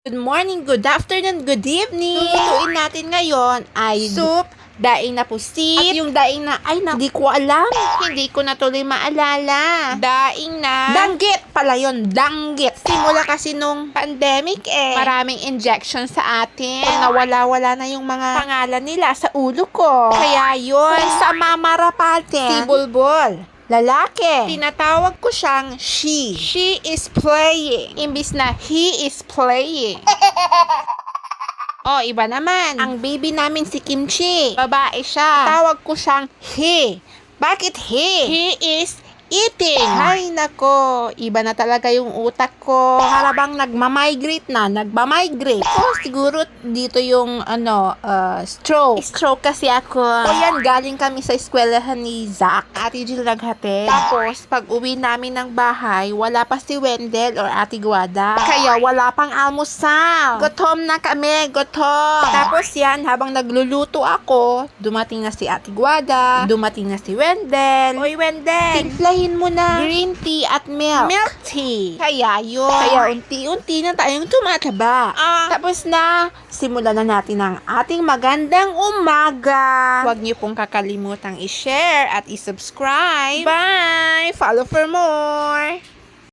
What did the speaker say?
Good morning, good afternoon, good evening. Lutuin natin ngayon ay soup, daing na pusit, at yung daing na, hindi ko alam. Hindi ko na tuloy maalala. Daing na danggit pala yun, danggit. Simula kasi nung pandemic maraming injection sa atin. Nawala-wala na yung mga pangalan nila sa ulo ko. Kaya yun, sa mamarapate, si Bulbul. Lalaki. Tinatawag ko siyang she. She is playing. Imbis na he is playing. Oh, iba naman. Ang baby namin si Kimchi. Babae siya. Tawag ko siyang he. Bakit he? He is eating. Ay, nako. Iba na talaga yung utak ko. Para bang nagmamigrate na. Nagmamigrate. Oh, siguro dito yung, stroke. Stroke kasi ako. O yan, galing kami sa eskwelahan ni Zach. Ate Jill naghatid. Tapos, pag uwi namin ng bahay, wala pa si Wendell or Ate Guada. Kaya wala pang almusal. Gutom na kami, gutom. Tapos yan, habang nagluluto ako, dumating na si Ate Guada, dumating na si Wendell. Oy, Wendell, timplahin mo na green tea at milk. Milk tea. Kaya yun. Kaya unti-unti na tayong tumataba. Tapos na, simulan na natin ang ating magandang umaga. Huwag niyo pong kakalimutang i-share at i-subscribe. Bye! Follow for more!